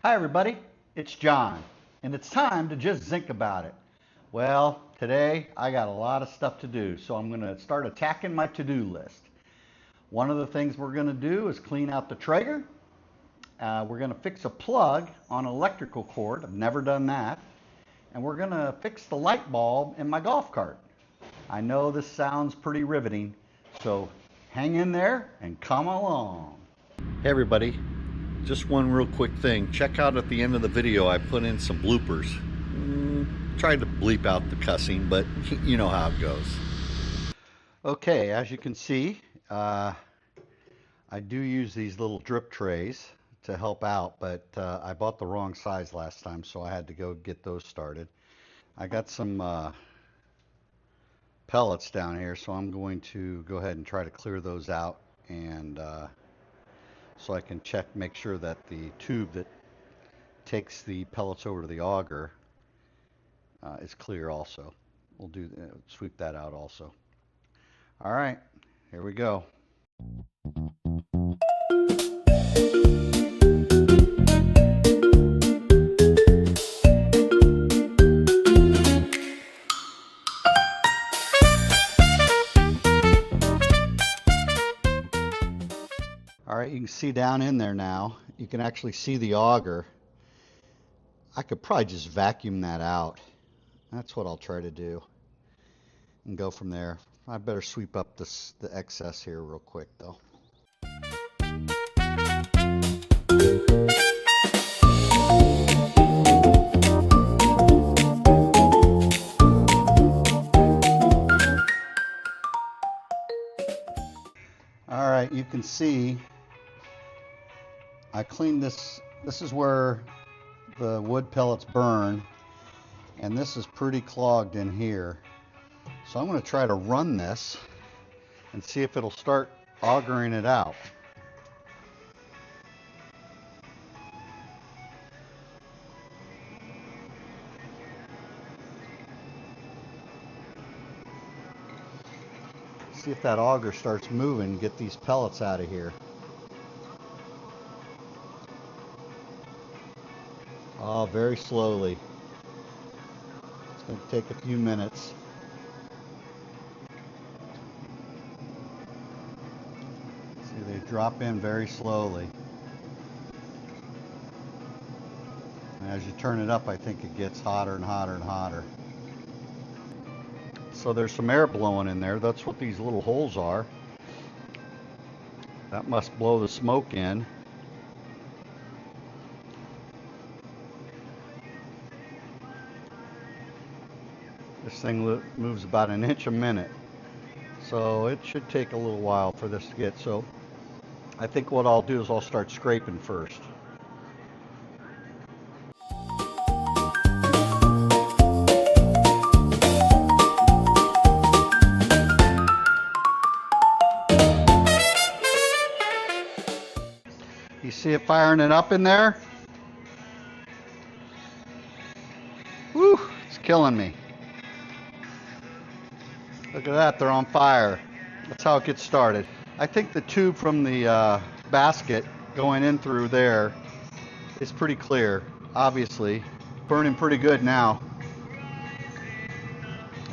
Hi everybody, it's John, and it's time to just think about it. Well, today I got a lot of stuff to do, so I'm going to start attacking my to-do list. One of the things we're going to do is clean out the Traeger. We're going to fix a plug on an electrical cord. I've never done that. And we're going to fix the light bulb in my golf cart. I know this sounds pretty riveting, so hang in there and come along. Hey everybody. Just one real quick thing. Check out at the end of the video I put in some bloopers. Tried to bleep out the cussing, but you know how it goes. Okay, as you can see, I do use these little drip trays to help out, but I bought the wrong size last time, so I had to go get those started. I got some pellets down here, so I'm going to go ahead and try to clear those out, and so I can make sure that the tube that takes the pellets over to the auger is clear also. We'll sweep that out also. All right, here we go. All right, you can see down in there now, you can actually see the auger. I could probably just vacuum that out. That's what I'll try to do and go from there. I better sweep up the excess here real quick though. All right, you can see I cleaned this. This is where the wood pellets burn, and this is pretty clogged in here. So I'm going to try to run this and see if it'll start augering it out. See if that auger starts moving, get these pellets out of here. Oh, very slowly. It's going to take a few minutes. See, they drop in very slowly. And as you turn it up, I think it gets hotter and hotter and hotter. So there's some air blowing in there. That's what these little holes are. That must blow the smoke in. This thing moves about an inch a minute, so it should take a little while for this to get. So I think what I'll do is I'll start scraping first. You see it firing it up in there? Whew, it's killing me. Look at that, they're on fire. That's how it gets started. I think the tube from the basket going in through there is pretty clear, obviously. Burning pretty good now.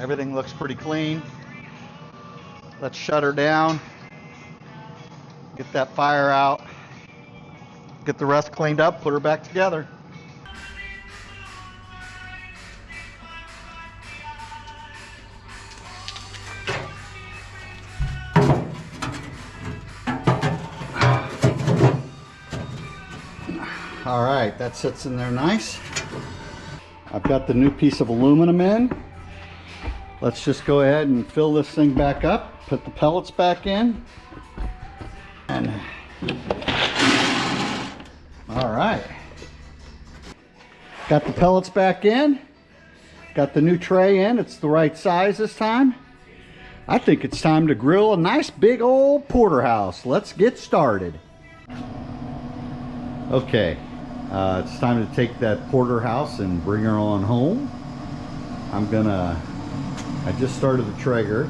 Everything looks pretty clean. Let's shut her down. Get that fire out. Get the rest cleaned up, put her back together. All right, that sits in there nice. I've got the new piece of aluminum in. Let's just go ahead and fill this thing back up, put the pellets back in. And all right. Got the pellets back in. Got the new tray in. It's the right size this time. I think it's time to grill a nice big old porterhouse. Let's get started. Okay. It's time to take that porterhouse and bring her on home. I just started the Traeger.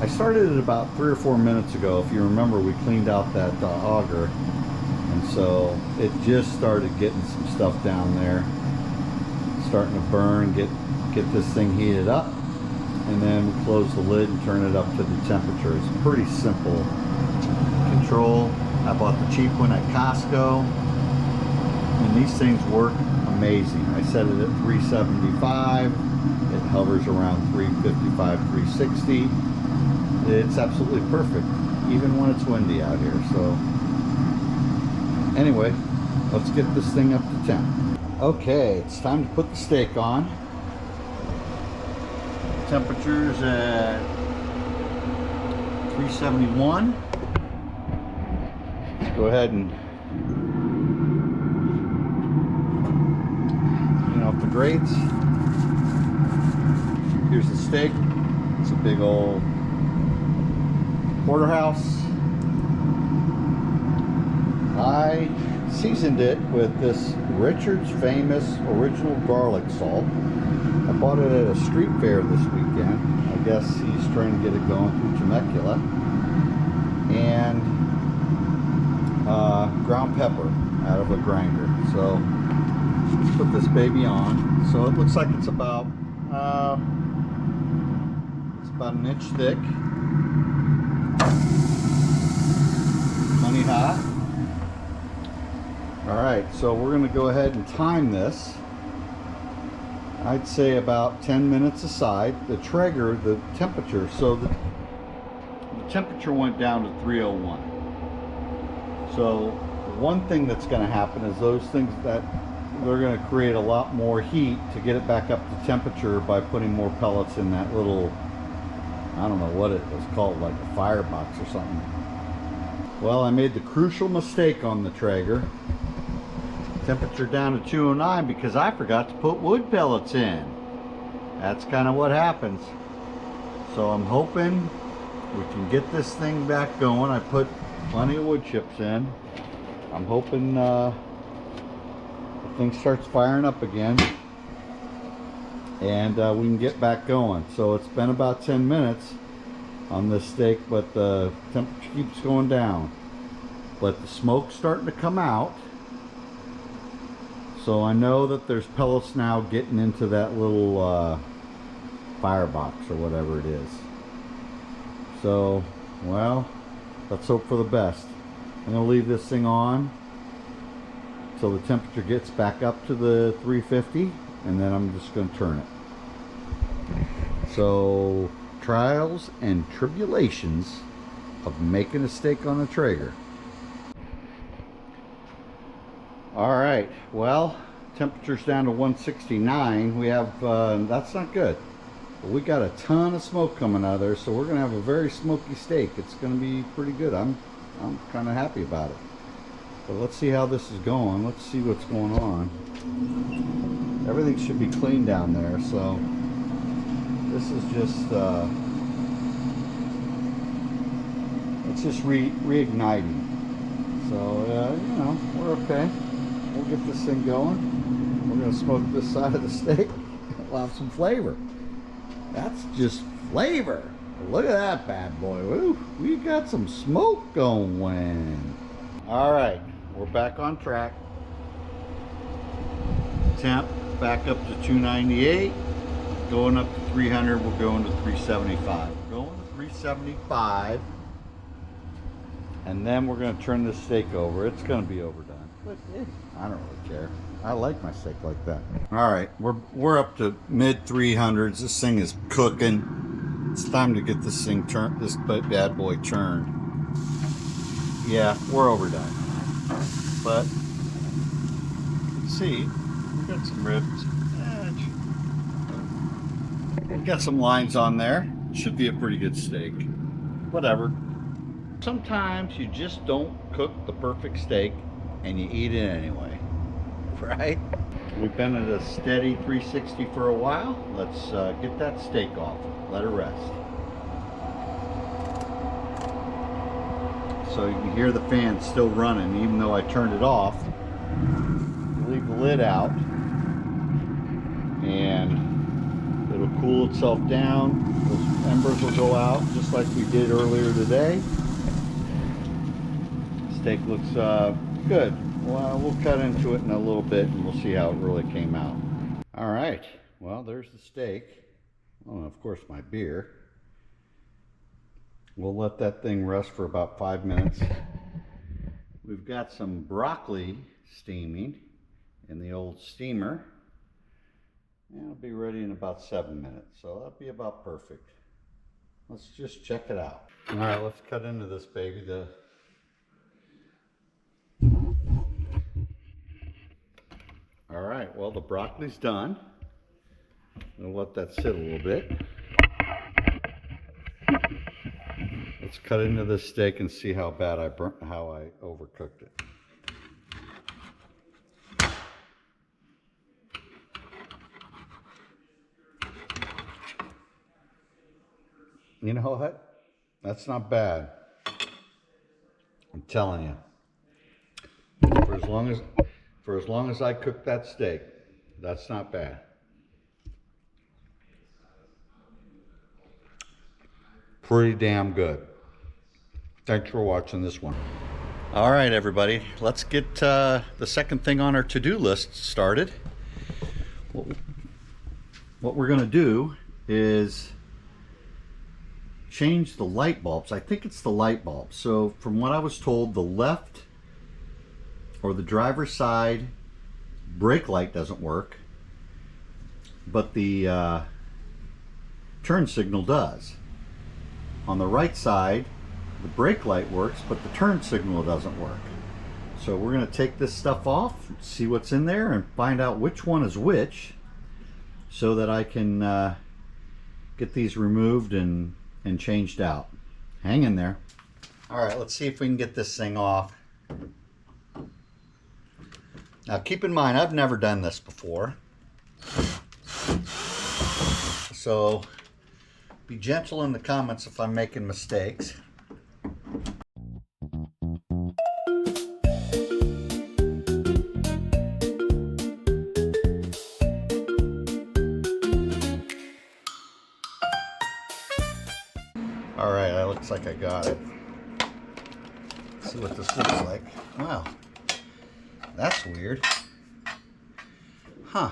I started it about 3 or 4 minutes ago. If you remember, we cleaned out that auger. And so it just started getting some stuff down there, starting to burn, get this thing heated up, and then we close the lid and turn it up to the temperature. It's pretty simple control. I bought the cheap one at Costco, and these things work amazing. I set it at 375. It hovers around 355, 360. It's absolutely perfect, even when it's windy out here. So anyway, let's get this thing up to temp. Okay, it's time to put the steak on. Temperature's at 371. Let's go ahead and clean off the grates. Here's the steak. It's a big old porterhouse. I seasoned it with this Richard's Famous original garlic salt. I bought it at a street fair this weekend. I guess he's trying to get it going through Temecula. And ground pepper out of a grinder. So let's put this baby on. So it looks like it's about an inch thick. Plenty hot. Alright, so we're going to go ahead and time this. I'd say about 10 minutes aside. The Traeger, the temperature, so the temperature went down to 301. So one thing that's going to happen is those things that they're going to create a lot more heat to get it back up to temperature by putting more pellets in that little, I don't know what it was called, like a firebox or something. Well, I made the crucial mistake on the Traeger. Temperature down to 209 because I forgot to put wood pellets in. That's kind of what happens. So I'm hoping we can get this thing back going. I put plenty of wood chips in. I'm hoping the thing starts firing up again and we can get back going. So it's been about 10 minutes on this steak, but the temperature keeps going down, but the smoke's starting to come out. So I know that there's pellets now getting into that little firebox or whatever it is. So, well, let's hope for the best. I'm going to leave this thing on so the temperature gets back up to the 350, and then I'm just going to turn it. So, trials and tribulations of making a steak on a Traeger. Alright, well, temperature's down to 169. We have, that's not good. But we got a ton of smoke coming out of there, so we're going to have a very smoky steak. It's going to be pretty good. I'm kind of happy about it. But let's see how this is going. Let's see what's going on. Everything should be clean down there, so this is just, it's just reigniting. So, you know, we're okay. We'll get this thing going. We're going to smoke this side of the steak. We'll have some flavor. That's just flavor. Look at that bad boy. Woo, we got some smoke going. All right, we're back on track. Temp back up to 298. Going up to 300. We're going to 375. We're going to 375. And then we're going to turn this steak over. It's going to be overdone, but I don't really care. I like my steak like that. All right, we're up to mid 300s. This thing is cooking. It's time to get this thing turned, this bad boy turned. Yeah, we're overdone, but see, we got some ribs. We've got some lines on there. Should be a pretty good steak. Whatever. Sometimes you just don't cook the perfect steak and you eat it anyway, right? We've been at a steady 360 for a while. Let's get that steak off, let it rest. So you can hear the fan still running even though I turned it off. You leave the lid out and it'll cool itself down. Those embers will go out just like we did earlier today. Steak looks Good. Well, we'll cut into it in a little bit and we'll see how it really came out. All right. Well, there's the steak. Oh, and of course my beer. We'll let that thing rest for about 5 minutes. We've got some broccoli steaming in the old steamer. And it'll be ready in about 7 minutes, so that'll be about perfect. Let's just check it out. All right, let's cut into this baby. All right, well, the broccoli's done. We'll let that sit a little bit. Let's cut into this steak and see how bad how I overcooked it. You know what? That's not bad. I'm telling you. For as long as I cook that steak, that's not bad. Pretty damn good. Thanks for watching this one. All right, everybody, let's get the second thing on our to-do list started. What we're gonna do is change the light bulbs. I think it's the light bulbs. So from what I was told, the left or the driver's side brake light doesn't work, but the turn signal does. On the right side, the brake light works, but the turn signal doesn't work. So we're going to take this stuff off, see what's in there, and find out which one is which, so that I can get these removed and changed out. Hang in there. All right, let's see if we can get this thing off. Now keep in mind, I've never done this before, so be gentle in the comments if I'm making mistakes. All right, that looks like I got it. Let's see what this looks like. Wow, that's weird. Huh.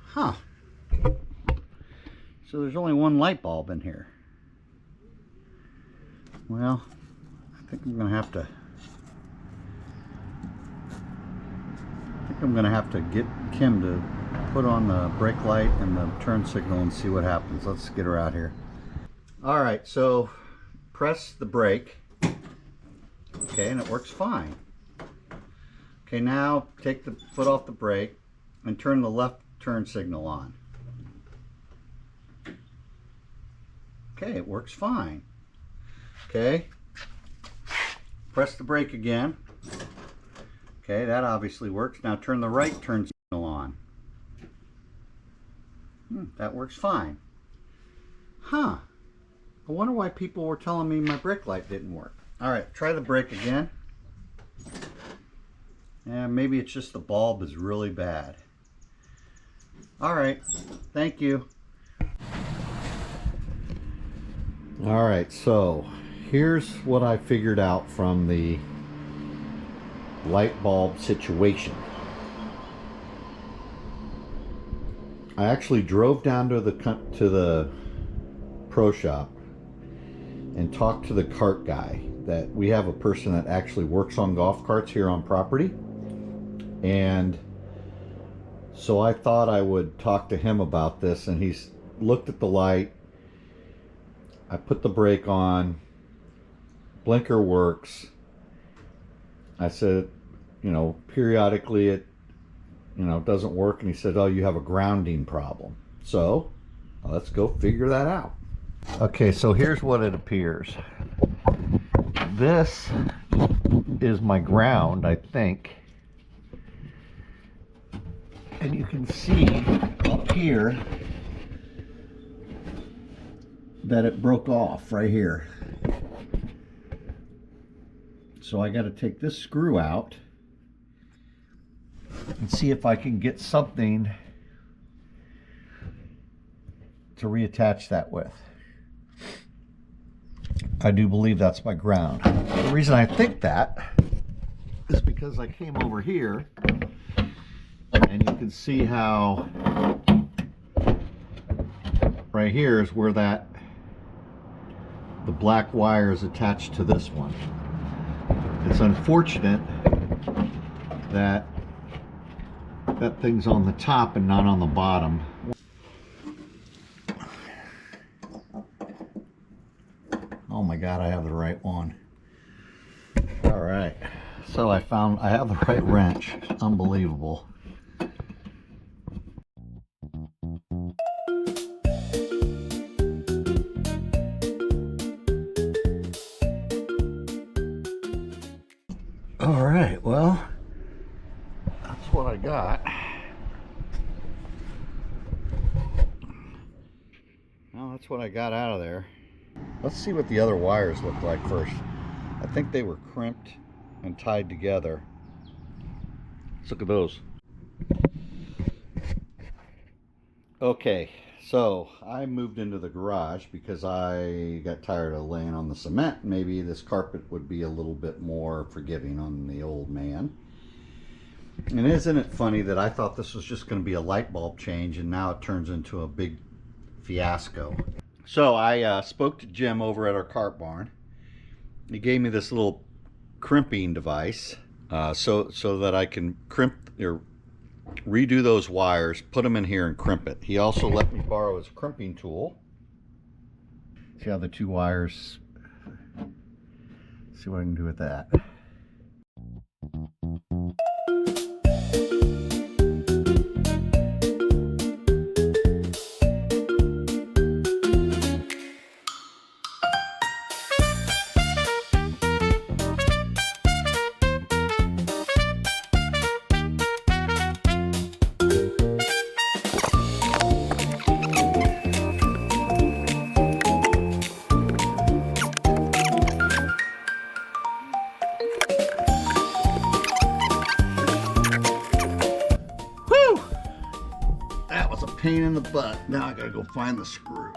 Huh. So there's only one light bulb in here. Well, I think I'm gonna have to get Kim to put on the brake light and the turn signal and see what happens. Let's get her out here. All right, so press the brake. Okay, and it works fine. Okay, now take the foot off the brake and turn the left turn signal on. Okay, it works fine. Okay, press the brake again. Okay, that obviously works. Now turn the right turn signal on. That works fine. Huh. I wonder why people were telling me my brake light didn't work. All right, try the brake again. And maybe it's just the bulb is really bad. All right, thank you. All right, so here's what I figured out from the light bulb situation. I actually drove down to the pro shop and talked to the cart guy. That we have a person that actually works on golf carts here on property, and so I thought I would talk to him about this, and he's looked at the light. I put the brake on, blinker works. I said, you know, periodically it, you know, doesn't work, and he said, oh, you have a grounding problem. So let's go figure that out. Okay, so here's what it appears. This is my ground, I think. And you can see up here that it broke off right here. So I got to take this screw out and see if I can get something to reattach that with. I do believe that's my ground. The reason I think that is because I came over here and you can see how right here is where the black wire is attached to this one. It's unfortunate that that thing's on the top and not on the bottom. Oh my God, I have the right one. All right, so I have the right wrench. Unbelievable. All right, well, that's what I got. Well, that's what I got out of there. Let's see what the other wires look like first. I think they were crimped and tied together. Let's look at those. Okay, so I moved into the garage because I got tired of laying on the cement. Maybe this carpet would be a little bit more forgiving on the old man. And isn't it funny that I thought this was just going to be a light bulb change and now it turns into a big fiasco. So I spoke to Jim over at our cart barn. He gave me this little crimping device so that I can crimp or redo those wires, put them in here and crimp it. He also let me borrow his crimping tool. See how the two wires, see what I can do with that. Pain in the butt. Now I gotta go find the screw.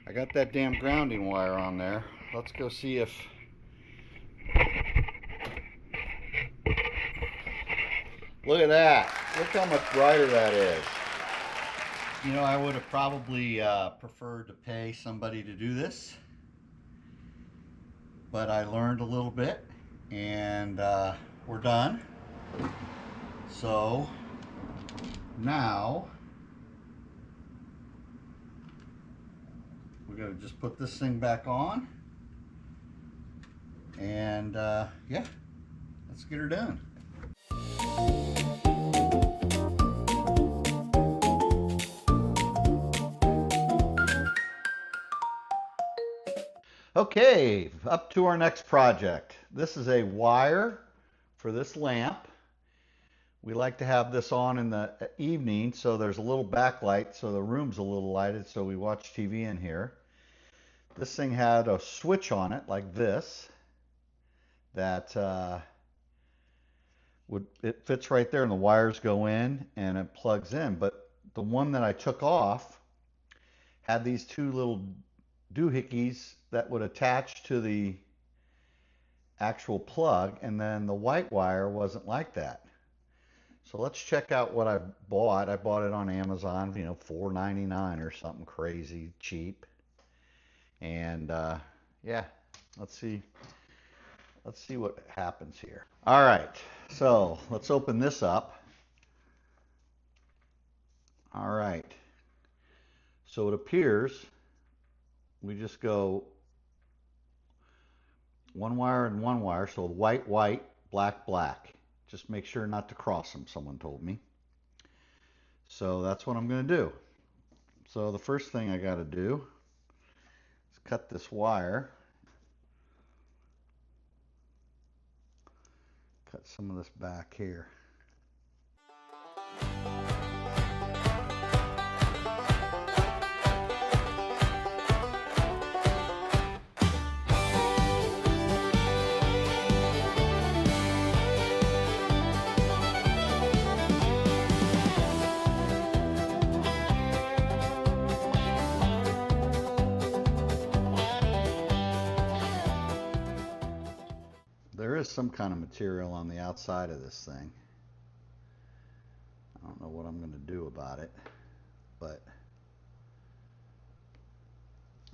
I got that damn grounding wire on there. Let's go see if look at that. Look how much brighter that is. You know, I would have probably preferred to pay somebody to do this, but I learned a little bit and we're done. So now we're going to just put this thing back on and yeah, let's get her done. Okay, up to our next project. This is a wire for this lamp. We like to have this on in the evening so there's a little backlight so the room's a little lighted so we watch TV in here. This thing had a switch on it like this that it fits right there and the wires go in and it plugs in, but the one that I took off had these two little doohickeys that would attach to the actual plug, and then the white wire wasn't like that. So let's check out what I bought. I bought it on Amazon, you know, $4.99 or something crazy cheap. And yeah, let's see what happens here. All right, so let's open this up. All right, so it appears we just go one wire and one wire, so white, white, black, black. Just make sure not to cross them, someone told me. So that's what I'm going to do. So the first thing I got to do is cut this wire. Cut some of this back here. is some kind of material on the outside of this thing. I don't know what I'm going to do about it, but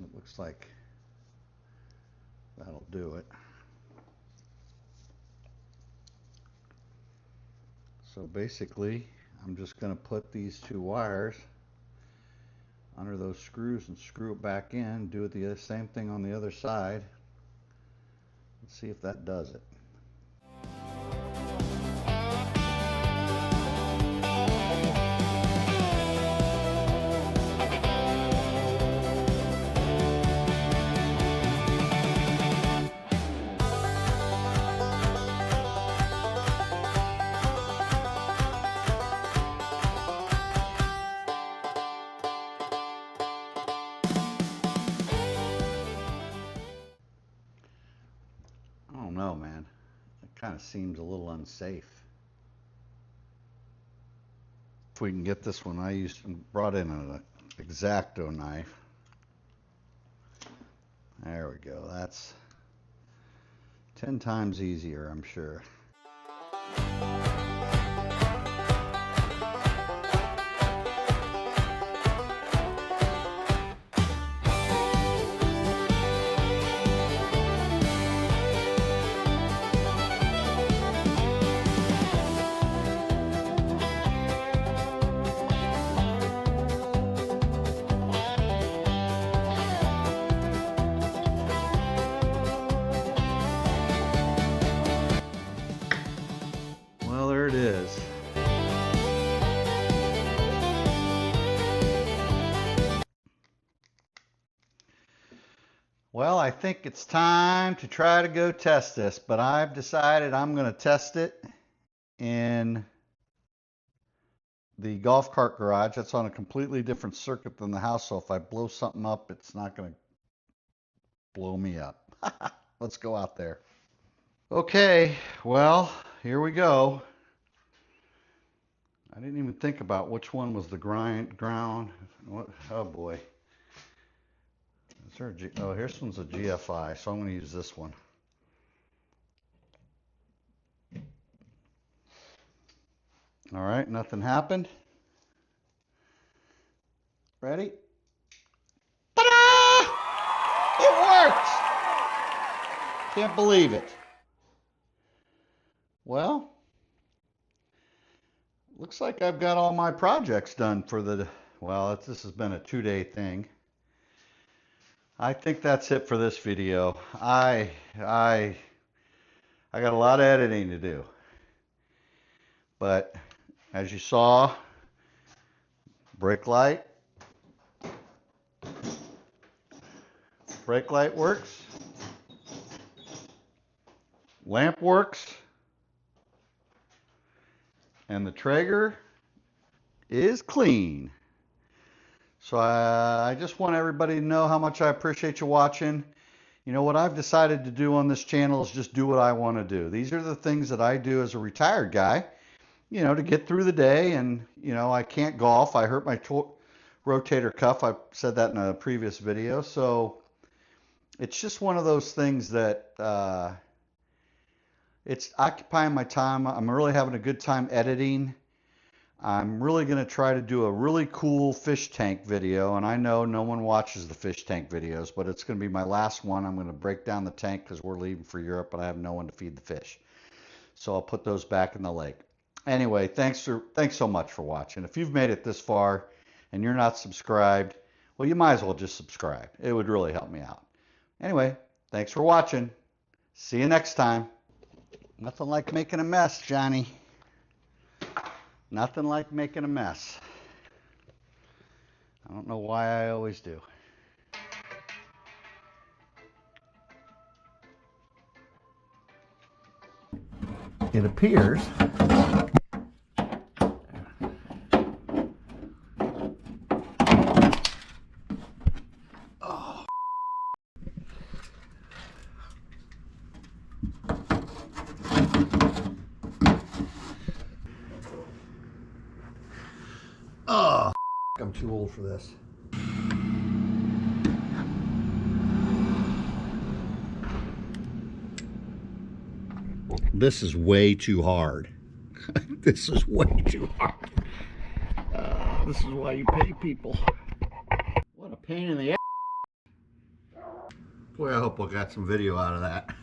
it looks like that'll do it. So basically, I'm just going to put these two wires under those screws and screw it back in, do the same thing on the other side. Let's see if that does it. I don't know, man. It kind of seems a little unsafe. If we can get this one, I brought in an X-Acto knife. There we go. That's 10 times easier, I'm sure. Well, there it is. Well, I think it's time to try to go test this, but I've decided I'm going to test it in the golf cart garage. That's on a completely different circuit than the house, so if I blow something up, it's not going to blow me up. Let's go out there. Okay, well, here we go. I didn't even think about which one was the ground. What? Oh boy. Is there oh, here's one's a GFI, so I'm going to use this one. All right, nothing happened. Ready? Ta-da! It worked! Can't believe it. Well, looks like I've got all my projects done for the, well, this has been a 2-day thing. I think that's it for this video. I got a lot of editing to do. But as you saw, brake light works. Lamp works. And the Traeger is clean. So I just want everybody to know how much I appreciate you watching. You know, what I've decided to do on this channel is just do what I want to do. These are the things that I do as a retired guy, you know, to get through the day. And, you know, I can't golf. I hurt my rotator cuff. I said that in a previous video. So it's just one of those things that it's occupying my time. I'm really having a good time editing. I'm really going to try to do a really cool fish tank video, and I know no one watches the fish tank videos, but it's going to be my last one. I'm going to break down the tank because we're leaving for Europe, but I have no one to feed the fish. So I'll put those back in the lake. Anyway, thanks so much for watching. If you've made it this far and you're not subscribed, well, you might as well just subscribe. It would really help me out. Anyway, thanks for watching. See you next time. Nothing like making a mess, Johnny. Nothing like making a mess. I don't know why I always do. It appears I'm too old for this. This is way too hard. This is way too hard. This is why you pay people. What a pain in the ass. Boy, I hope I got some video out of that.